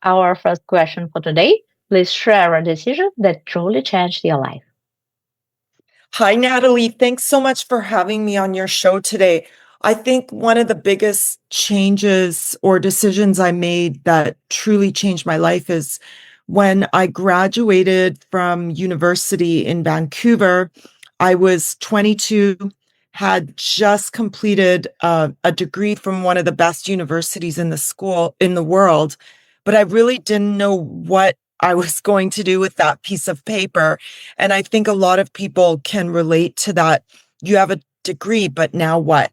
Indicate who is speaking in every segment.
Speaker 1: our first question for today. Please share a decision that truly changed your life.
Speaker 2: Hi, Natalie. Thanks so much for having me on your show today. I think one of the biggest changes or decisions I made that truly changed my life is when I graduated from university in Vancouver. I was 22, had just completed a degree from one of the best universities in the world, but I really didn't know what I was going to do with that piece of paper. And I think a lot of people can relate to that. You have a degree, but now what?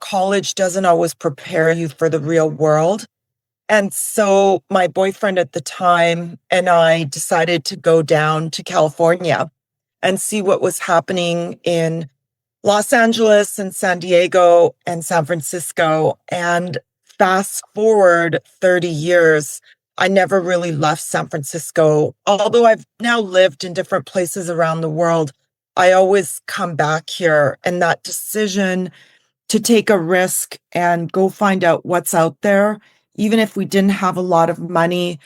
Speaker 2: College doesn't always prepare you for the real world. And so my boyfriend at the time and I decided to go down to California and see what was happening in Los Angeles and San Diego and San Francisco. And fast forward 30 years, I never really left San Francisco. Although I've now lived in different places around the world, I always come back here. And that decision to take a risk and go find out what's out there, even if we didn't have a lot of money,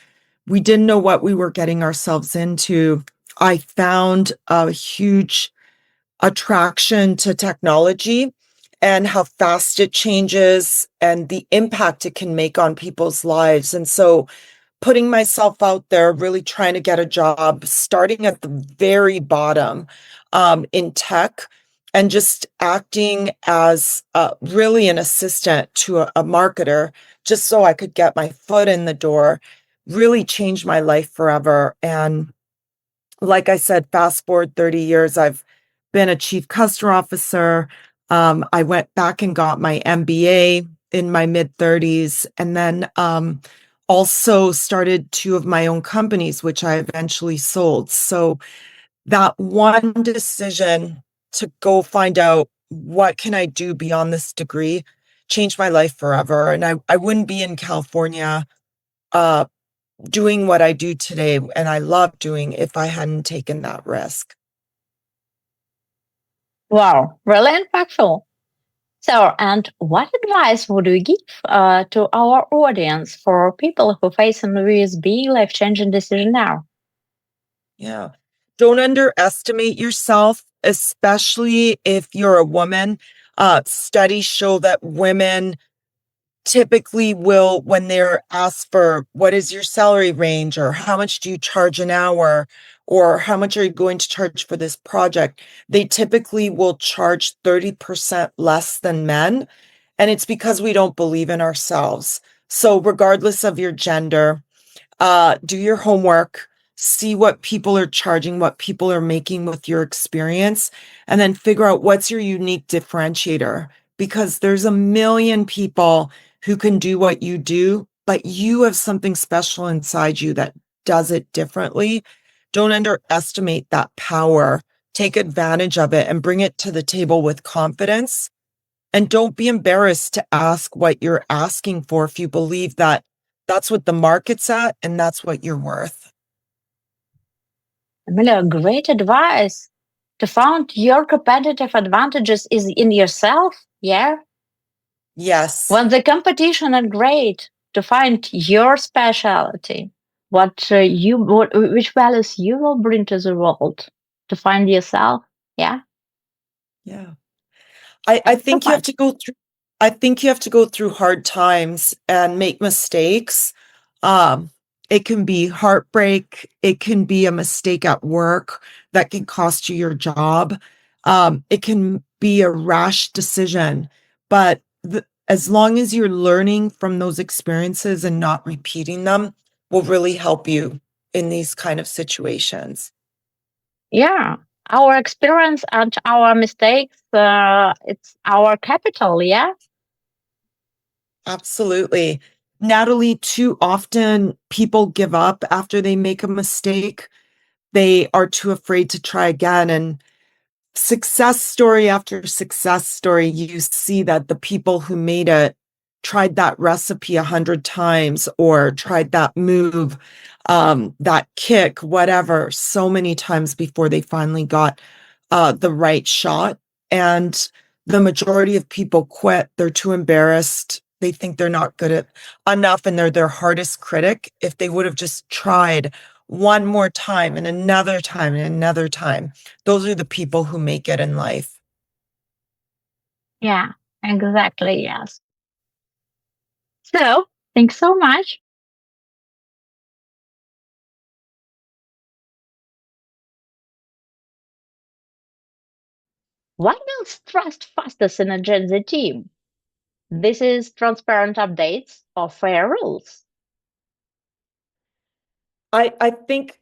Speaker 2: we didn't know what we were getting ourselves into. I found a huge attraction to technology and how fast it changes and the impact it can make on people's lives. And so putting myself out there, really trying to get a job, starting at the very bottom in tech, and just acting as really an assistant to a marketer, just so I could get my foot in the door, really changed my life forever. And like I said, fast forward 30 years, I've been a chief customer officer. I went back and got my MBA in my mid 30s, and then also started two of my own companies, which I eventually sold. So that one decision to go find out what can I do beyond this degree changed my life forever. And I wouldn't be in California uh, doing what I do today, and I love doing, if I hadn't taken that risk.
Speaker 1: Wow, really impactful. So, and what advice would you give to our audience for people who facing with big life-changing decision now?
Speaker 2: Yeah. Don't underestimate yourself, especially if you're a woman. Studies show that women typically will, when they're asked for what is your salary range or how much do you charge an hour or how much are you going to charge for this project, they typically will charge 30% less than men. And it's because we don't believe in ourselves. So regardless of your gender, do your homework, see what people are charging, what people are making with your experience, and then figure out what's your unique differentiator. Because there's a million people who can do what you do, but you have something special inside you that does it differently. Don't underestimate that power. Take advantage of it and bring it to the table with confidence. And don't be embarrassed to ask what you're asking for if you believe that that's what the market's at and that's what you're worth.
Speaker 1: Emilia, great advice. To find your competitive advantages is in yourself. Yeah.
Speaker 2: Yes.
Speaker 1: When the competition is great, to find your specialty, which values you will bring to the world, to find yourself. Yeah.
Speaker 2: Yeah. I
Speaker 1: Thanks so
Speaker 2: think you have
Speaker 1: much.
Speaker 2: to go through I think you have to go through hard times and make mistakes. It can be heartbreak. It can be a mistake at work that can cost you your job. It can be a rash decision, but as long as you're learning from those experiences and not repeating them, will really help you in these kind of situations.
Speaker 1: Yeah. Our experience and our mistakes, it's our capital. Yeah.
Speaker 2: Absolutely. Natalie, too often people give up after they make a mistake. They are too afraid to try again. And success story after success story, you see that the people who made it tried that recipe 100 times or tried that move, that kick, whatever, so many times before they finally got the right shot. And the majority of people quit. They're too embarrassed They think they're not good at enough and they're their hardest critic. If they would have just tried one more time and another time and another time, those are the people who make it in life.
Speaker 1: Yeah, exactly. Yes. So, thanks so much. What builds trust fastest in a Gen Z team? This is transparent updates or fair rules.
Speaker 2: I think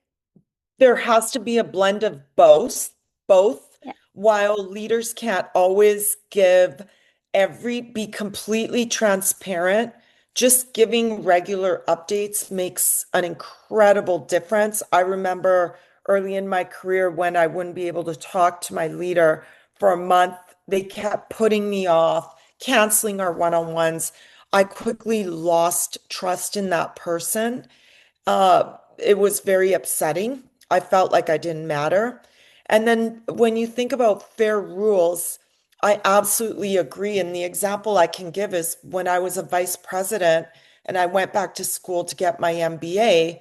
Speaker 2: there has to be a blend of both,
Speaker 1: Yeah.
Speaker 2: while leaders can't always be completely transparent. Just giving regular updates makes an incredible difference. I remember early in my career when I wouldn't be able to talk to my leader for a month, they kept putting me off, canceling our one-on-ones. I quickly lost trust in that person. It was very upsetting. I felt like I didn't matter. And then when you think about fair rules, I absolutely agree. And the example I can give is when I was a vice president and I went back to school to get my MBA,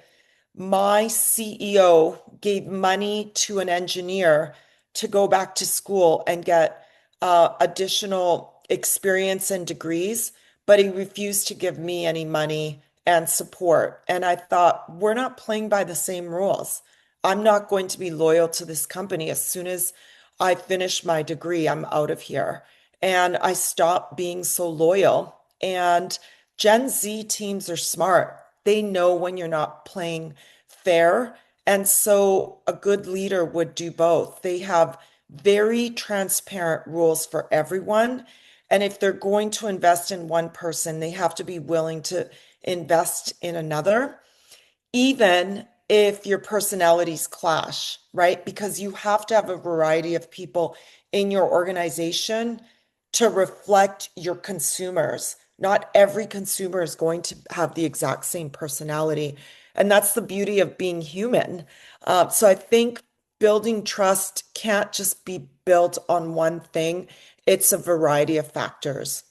Speaker 2: my CEO gave money to an engineer to go back to school and get additional experience and degrees, but he refused to give me any money and support. And I thought, we're not playing by the same rules. I'm not going to be loyal to this company. As soon as I finish my degree, I'm out of here. And I stopped being so loyal. And Gen Z teams are smart. They know when you're not playing fair. And so a good leader would do both. They have very transparent rules for everyone. And if they're going to invest in one person, they have to be willing to invest in another, even if your personalities clash, right? Because you have to have a variety of people in your organization to reflect your consumers. Not every consumer is going to have the exact same personality. And that's the beauty of being human. So I think building trust can't just be built on one thing, it's a variety of factors.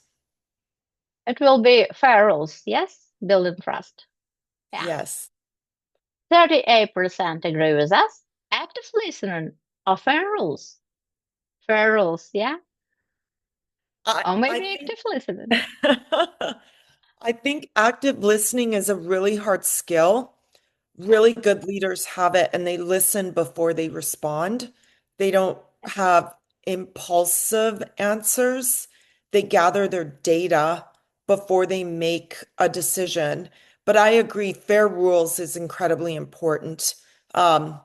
Speaker 1: It will be fair rules. Yes. Building trust. Yeah.
Speaker 2: Yes.
Speaker 1: 38% agree with us. Active listening or fair rules. Fair rules. Yeah. Or
Speaker 2: I
Speaker 1: maybe
Speaker 2: think
Speaker 1: active listening.
Speaker 2: I think active listening is a really hard skill.
Speaker 1: Yeah.
Speaker 2: Really good leaders have it and they listen before they respond. They don't have impulsive answers. They gather their data before they make a decision. But I agree, fair rules is incredibly important. Um,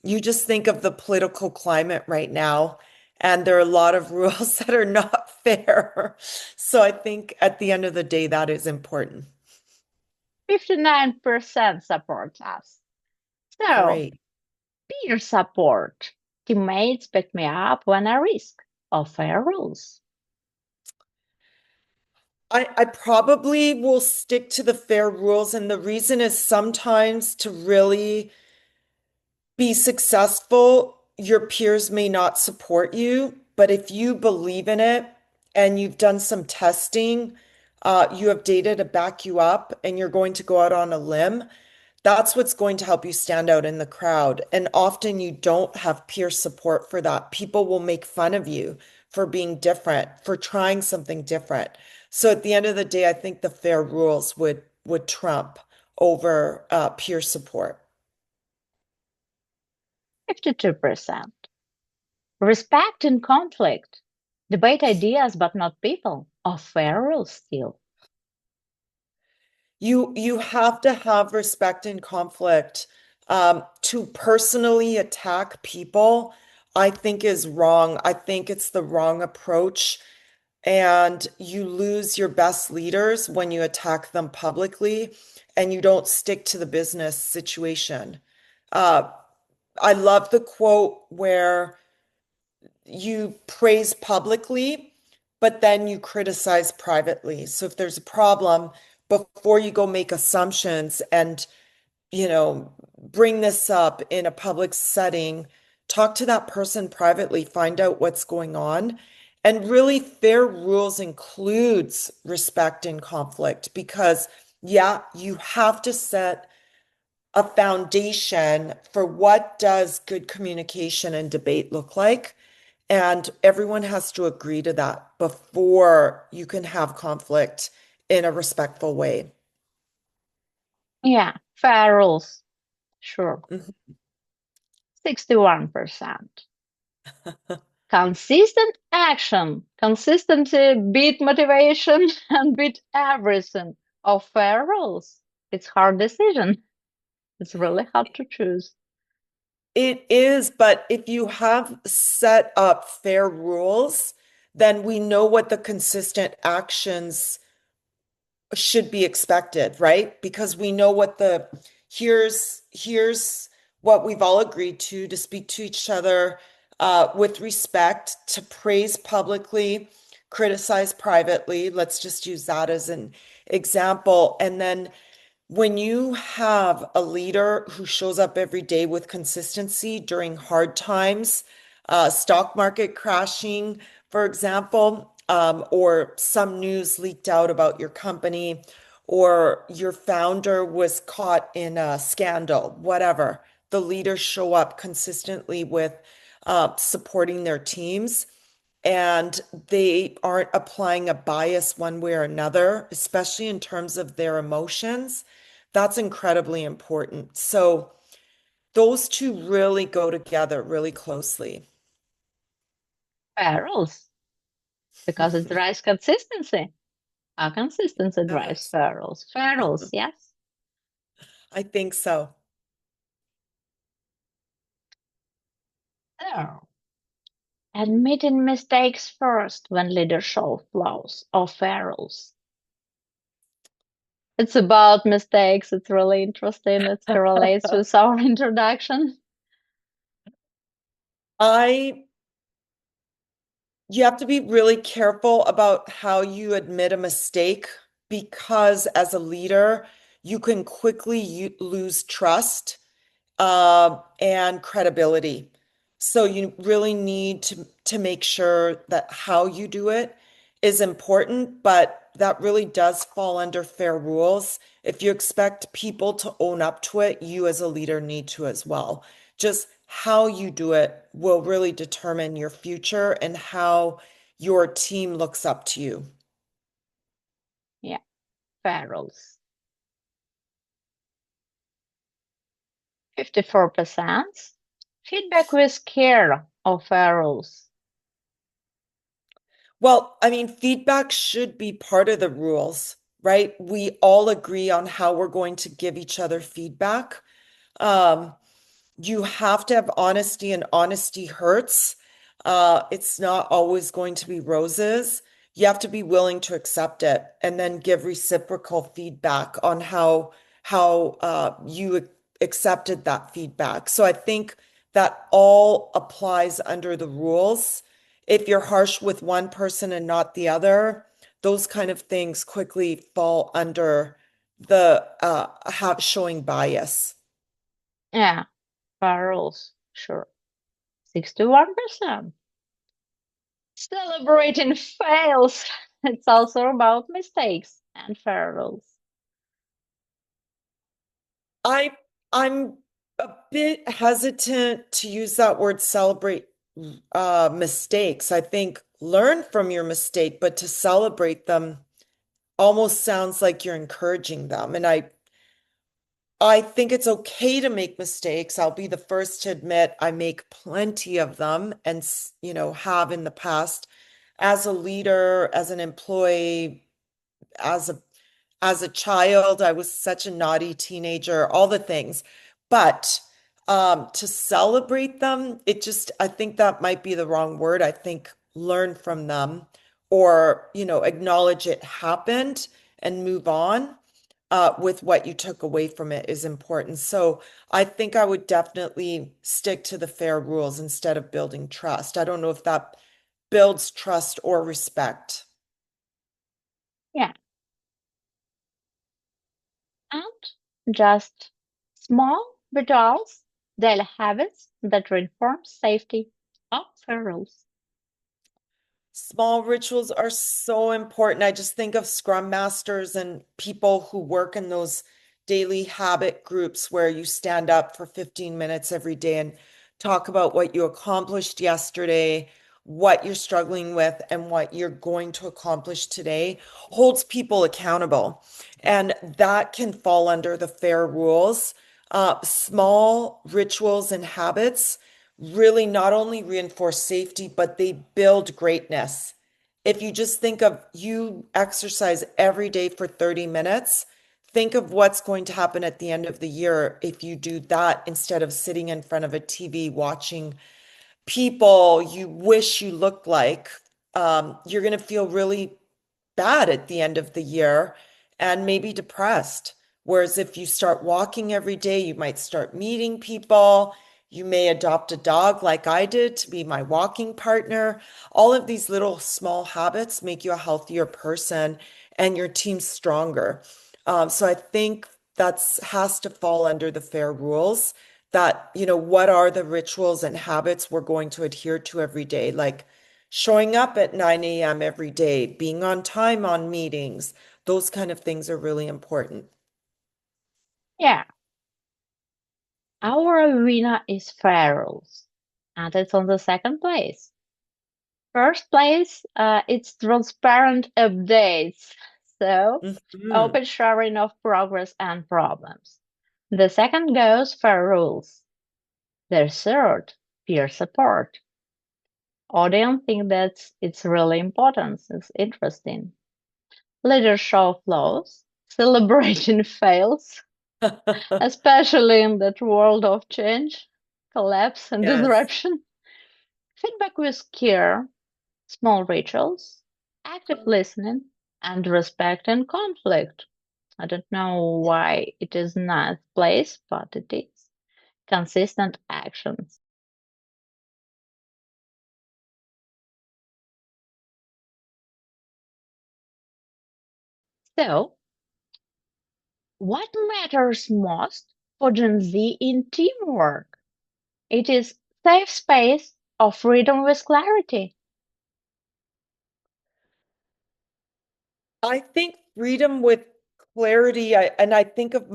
Speaker 2: you just think of the political climate right now, and there are a lot of rules that are not fair. So I think at the end of the day, that is important.
Speaker 1: 59% support us. So,
Speaker 2: Great.
Speaker 1: peer support. Teammates pick me up when I risk. Or fair rules.
Speaker 2: I probably will stick to the fair rules, and the reason is sometimes to really be successful, your peers may not support you, but if you believe in it and you've done some testing, you have data to back you up, and you're going to go out on a limb, that's what's going to help you stand out in the crowd. And often you don't have peer support for that. People will make fun of you for being different, for trying something different. So at the end of the day, I think the fair rules would trump over peer support.
Speaker 1: 52%. Respect in conflict. Debate ideas but not people. Or fair rules still.
Speaker 2: You have to have respect in conflict. To personally attack people, I think is wrong. I think it's the wrong approach. And you lose your best leaders when you attack them publicly and you don't stick to the business situation. Uh, I love the quote where you praise publicly, but then you criticize privately. So if there's a problem, before you go make assumptions and, bring this up in a public setting, talk to that person privately, find out what's going on, And really, fair rules includes respect and conflict because, yeah, you have to set a foundation for what does good communication and debate look like. And everyone has to agree to that before you can have conflict in a respectful way.
Speaker 1: Yeah, fair rules. Sure.
Speaker 2: Mhm.
Speaker 1: 61%. Consistent action. Consistency beat motivation and beat everything. Of fair rules. It's hard decision. It's really hard to choose.
Speaker 2: It is, but if you have set up fair rules, then we know what the consistent actions should be expected, right? Because we know what the here's what we've all agreed to speak to each other with respect, to praise publicly, criticize privately. Let's just use that as an example. And then when you have a leader who shows up every day with consistency during hard times, stock market crashing, for example, or some news leaked out about your company, or your founder was caught in a scandal, whatever, the leaders show up consistently with supporting their teams and they aren't applying a bias one way or another, especially in terms of their emotions. That's incredibly important. So those two really go together really closely.
Speaker 1: Fair rules. Because it drives consistency. Our consistency drives
Speaker 2: Yes,
Speaker 1: fair rules. Fair rules, yes.
Speaker 2: I think so.
Speaker 1: There. Admitting mistakes first when leaders show flaws or fair rules. It's about mistakes. It's really interesting. It correlates with our introduction.
Speaker 2: I You have to be really careful about how you admit a mistake because as a leader, you can quickly lose trust and credibility. So you really need to make sure that how you do it is important, but that really does fall under fair rules. If you expect people to own up to it, you as a leader need to as well. Just how you do it will really determine your future and how your team looks up to you.
Speaker 1: Yeah, fair rules. 54%. Feedback with care of fair rules.
Speaker 2: Well, I mean, feedback should be part of the rules, right? We all agree on how we're going to give each other feedback. Um, you have to have honesty, and honesty hurts. It's not always going to be roses. You have to be willing to accept it and then give reciprocal feedback on how you accepted that feedback. So I think that all applies under the rules. If you're harsh with one person and not the other, those kind of things quickly fall under the have showing bias.
Speaker 1: Yeah, fair rules. Sure. 61%. Celebrating fails. It's also about mistakes and fair rules.
Speaker 2: I I'm a bit hesitant to use that word celebrate mistakes. I think learn from your mistake, but to celebrate them almost sounds like you're encouraging them. And I think it's okay to make mistakes. I'll be the first to admit I make plenty of them and have in the past as a leader, as an employee, as a child. I was such a naughty teenager, all the things. But to celebrate them, I think that might be the wrong word. I think learn from them or, acknowledge it happened and move on with what you took away from it is important. So I think I would definitely stick to the fair rules instead of building trust. I don't know if that builds trust or respect.
Speaker 1: Yeah, and just small rituals, daily habits that reinforce safety of fair rules.
Speaker 2: Small rituals are so important. I just think of scrum masters and people who work in those daily habit groups where you stand up for 15 minutes every day and talk about what you accomplished yesterday, what you're struggling with, and what you're going to accomplish today, holds people accountable. And that can fall under the FAIR rules. Small rituals and habits really not only reinforce safety, but they build greatness. If you just think of you exercise every day for 30 minutes, think of what's going to happen at the end of the year if you do that instead of sitting in front of a TV watching people you wish you looked like. You're going to feel really bad at the end of the year and maybe depressed. Whereas if you start walking every day, you might start meeting people. You may adopt a dog like I did to be my walking partner. All of these little small habits make you a healthier person and your team stronger. So I think that's has to fall under the FAIR rules that, what are the rituals and habits we're going to adhere to every day? Like showing up at 9 a.m. every day, being on time on meetings, those kind of things are really important.
Speaker 1: Yeah, our arena is fair rules, and it's on the second place. First place, it's transparent updates, so
Speaker 2: Mhm.
Speaker 1: open sharing of progress and problems. The second goes fair rules. The third, peer support. Audience think that it's really important. It's interesting. Leaders show flaws, celebrating fails, especially in that world of change, collapse, and
Speaker 2: Yes.
Speaker 1: disruption. Feedback with care, small rituals, active listening, and respect and conflict. I don't know why it is not place, but it is. Consistent actions. So, what matters most for Gen Z in teamwork? It is safe space of freedom with clarity.
Speaker 2: I think freedom with clarity. And I think of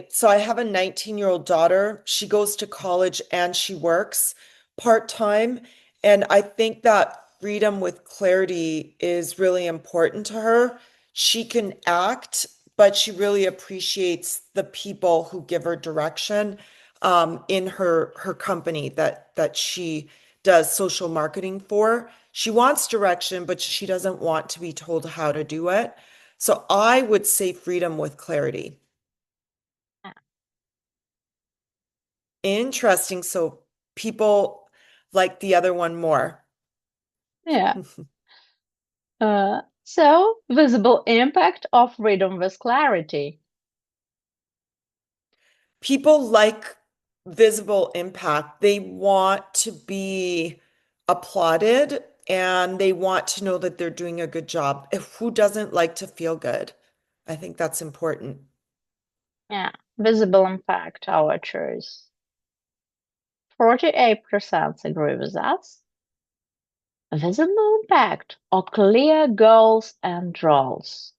Speaker 2: so I have a 19-year-old daughter. She goes to college and she works part-time. And I think that freedom with clarity is really important to her. She can act, but she really appreciates the people who give her direction in her company that she does social marketing for. She wants direction, but she doesn't want to be told how to do it. So I would say freedom with clarity.
Speaker 1: Yeah.
Speaker 2: Interesting. So people like the other one more.
Speaker 1: Yeah. So, visible impact of freedom with clarity.
Speaker 2: People like visible impact. They want to be applauded and they want to know that they're doing a good job. Who doesn't like to feel good? I think that's important.
Speaker 1: Yeah. Visible impact, our choice. 48% agree with us. Visible impact or clear goals and roles.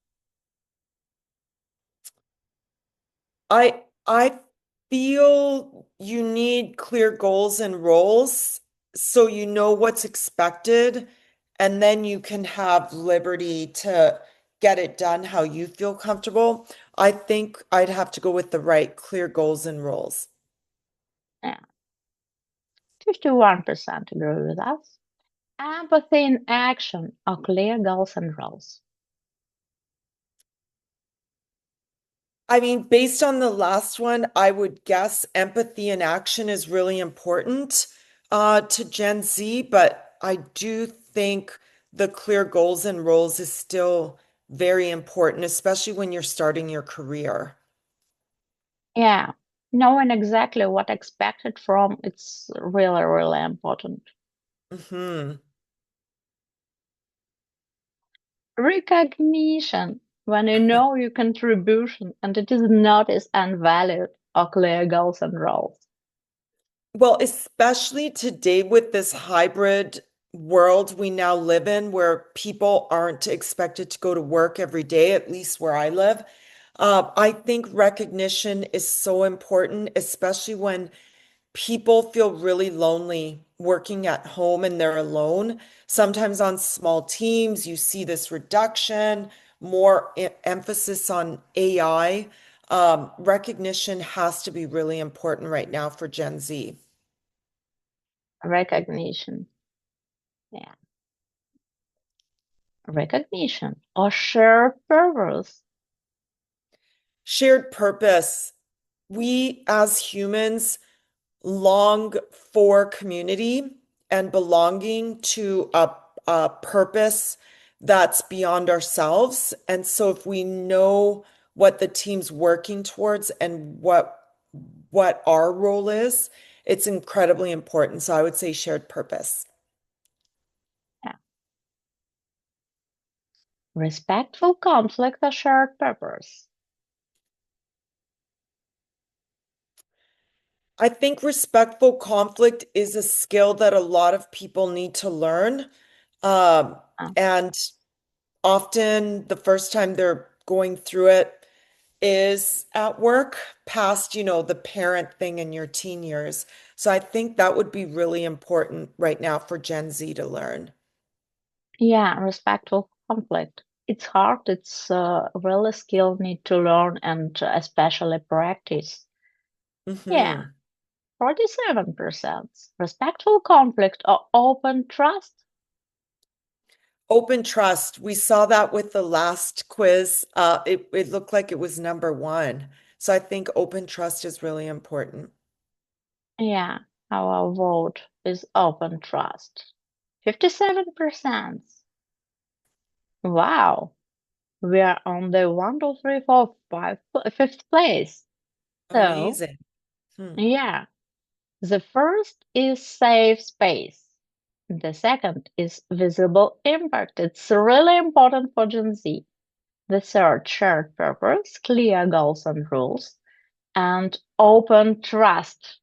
Speaker 2: I feel you need clear goals and roles so you know what's expected, and then you can have liberty to get it done how you feel comfortable. I think I'd have to go with the right clear goals and roles.
Speaker 1: Yeah. 51% agree with us. Empathy in action or clear goals and roles.
Speaker 2: I mean, based on the last one, I would guess empathy in action is really important to Gen Z, but I do think the clear goals and roles is still very important, especially when you're starting your career.
Speaker 1: Yeah. Knowing exactly what expected from it's really, really important.
Speaker 2: Hmm.
Speaker 1: Recognition, when you know your contribution and it is noticed and valued, or clear goals and roles.
Speaker 2: Well, especially today with this hybrid world we now live in where people aren't expected to go to work every day, at least where I live. I think recognition is so important, especially when people feel really lonely working at home and they're alone. Sometimes on small teams, you see this reduction, more emphasis on AI. Recognition has to be really important right now for Gen Z.
Speaker 1: Recognition. Yeah. Recognition or shared purpose.
Speaker 2: Shared purpose. We as humans long for community and belonging to a purpose that's beyond ourselves. And so if we know what the team's working towards and what our role is, it's incredibly important. So I would say shared purpose.
Speaker 1: Yeah. Respectful conflict or shared purpose.
Speaker 2: I think respectful conflict is a skill that a lot of people need to learn. Um,
Speaker 1: Uh,
Speaker 2: and often the first time they're going through it is at work, past, the parent thing in your teen years. So I think that would be really important right now for Gen Z to learn.
Speaker 1: yeah, respectful conflict. It's hard. It's a really skill need to learn and especially practice. Yeah,
Speaker 2: Hmm.
Speaker 1: 47%. Respectful conflict or open trust.
Speaker 2: Open trust. We saw that with the last quiz. It looked like it was number one. So I think open trust is really important.
Speaker 1: Yeah, our vote is open trust. 57%. Wow, we are on the 1, 2, 3, 4, 5, fifth place. So,
Speaker 2: Amazing. Hmm.
Speaker 1: yeah, the first is safe space. The second is visible impact. It's really important for Gen Z. The third, shared purpose, clear goals and rules, and open trust.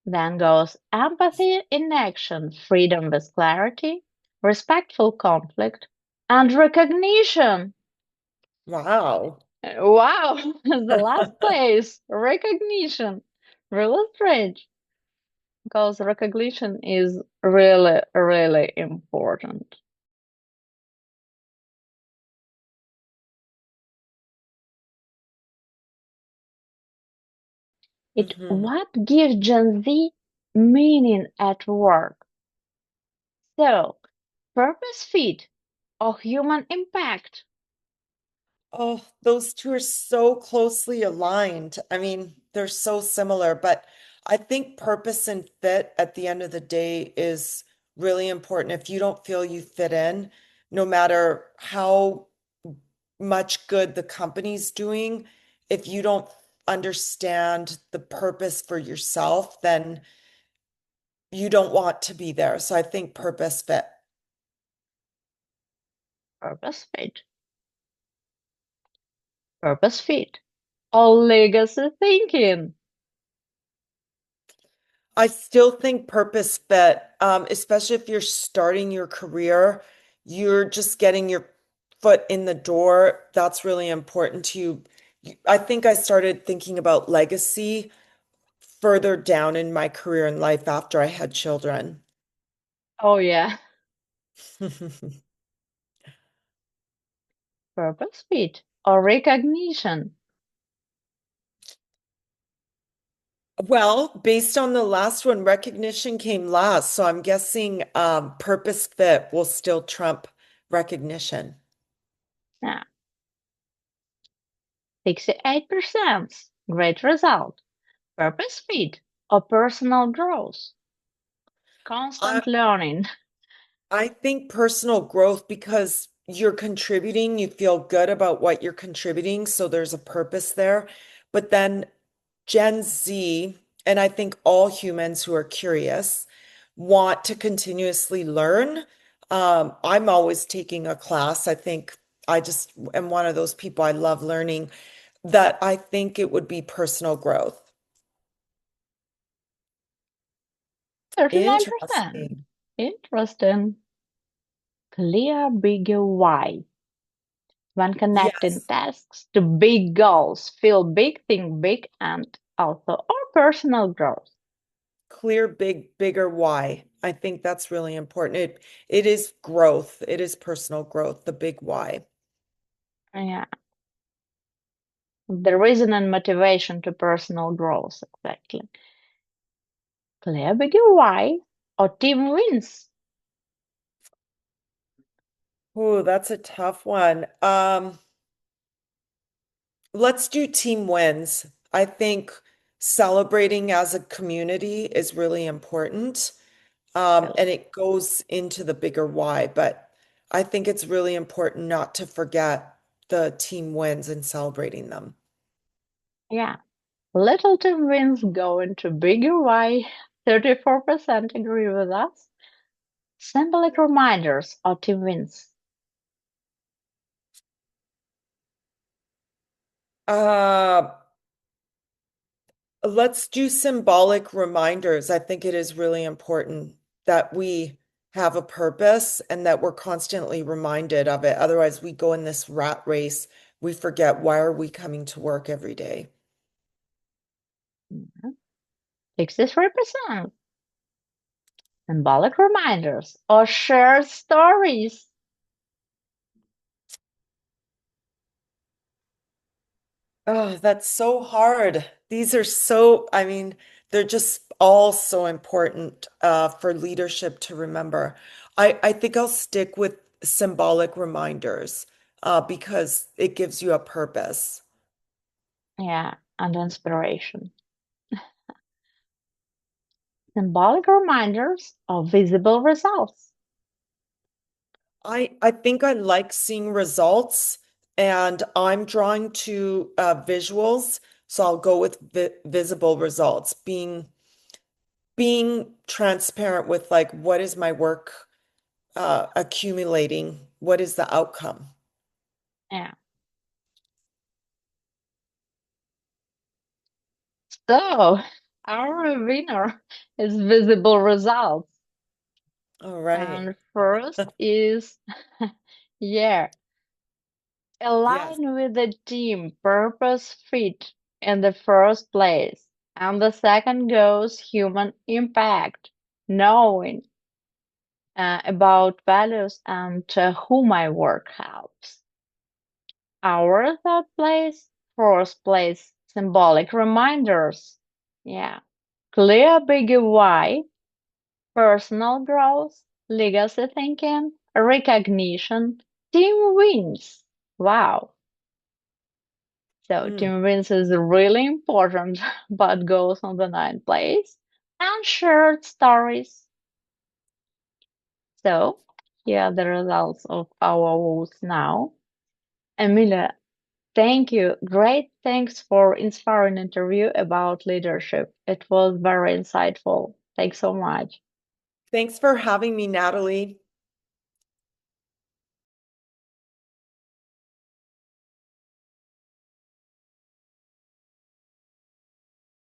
Speaker 1: Then goes empathy in action, freedom with clarity, respectful conflict, and recognition.
Speaker 2: Wow.
Speaker 1: Wow, the last place, recognition. Really strange, because recognition is really, really important. It
Speaker 2: Hmm.
Speaker 1: what gives Gen Z meaning at work. So, purpose fit or human impact.
Speaker 2: Oh, those two are so closely aligned. I mean, they're so similar, but I think purpose and fit at the end of the day is really important. If you don't feel you fit in, no matter how much good the company's doing, if you don't understand the purpose for yourself, then you don't want to be there. So I think purpose fit.
Speaker 1: Purpose fit. Purpose fit. Or legacy thinking.
Speaker 2: I still think purpose fit, especially if you're starting your career, you're just getting your foot in the door. That's really important to you. I think I started thinking about legacy further down in my career and life after I had children.
Speaker 1: Oh, yeah. Purpose fit. Or recognition.
Speaker 2: Well, based on the last one, recognition came last, so I'm guessing purpose fit will still trump recognition.
Speaker 1: Yeah. 68%. Great result. Purpose fit. Or personal growth. Constant learning.
Speaker 2: I think personal growth because you're contributing, you feel good about what you're contributing, so there's a purpose there. But then Gen Z, and I think all humans who are curious, want to continuously learn. I'm always taking a class. I think I just am one of those people I love learning, that I think it would be personal growth.
Speaker 1: 39%.
Speaker 2: Interesting.
Speaker 1: Interesting. Clear bigger why. When connecting
Speaker 2: Yes.
Speaker 1: tasks to big goals, feel big, think big, and also our personal growth.
Speaker 2: Clear, bigger why. I think that's really important. It is growth. It is personal growth, the big why.
Speaker 1: Yeah, the reason and motivation to personal growth, exactly. Clear bigger why or team wins.
Speaker 2: Oh, that's a tough one. Let's do team wins. I think celebrating as a community is really important.
Speaker 1: Yes.
Speaker 2: And it goes into the bigger why, but I think it's really important not to forget the team wins and celebrating them.
Speaker 1: Yeah. Little team wins go into bigger why. 34% agree with us. Symbolic reminders or team wins.
Speaker 2: Uh, let's do symbolic reminders. I think it is really important that we have a purpose and that we're constantly reminded of it. Otherwise, we go in this rat race. We forget why are we coming to work every day?
Speaker 1: Mhm. 63%. Symbolic reminders or shared stories.
Speaker 2: Oh, that's so hard. These are so, I mean, they're just all so important for leadership to remember. I think I'll stick with symbolic reminders because it gives you a purpose.
Speaker 1: Yeah, and inspiration. Symbolic reminders of visible results.
Speaker 2: I think I like seeing results and I'm drawn to visuals, so I'll go with vi visible results, being transparent with like what is my work accumulating, what is the outcome.
Speaker 1: Yeah. So, our winner is visible results.
Speaker 2: All right.
Speaker 1: And first is, yeah,
Speaker 2: Yes.
Speaker 1: align with the team purpose fit in the first place. And the second goes human impact, knowing about values and who my work helps. Our third place, fourth place, symbolic reminders. Yeah. Clear bigger why, personal growth, legacy thinking, recognition, team wins. Wow. So
Speaker 2: Mm.
Speaker 1: team wins is really important, but goes on the ninth place. And shared stories. So here are the results of our votes now. Emilia, thank you. Great thanks for inspiring interview about leadership. It was very insightful. Thanks so much.
Speaker 2: Thanks for having me, Natalie.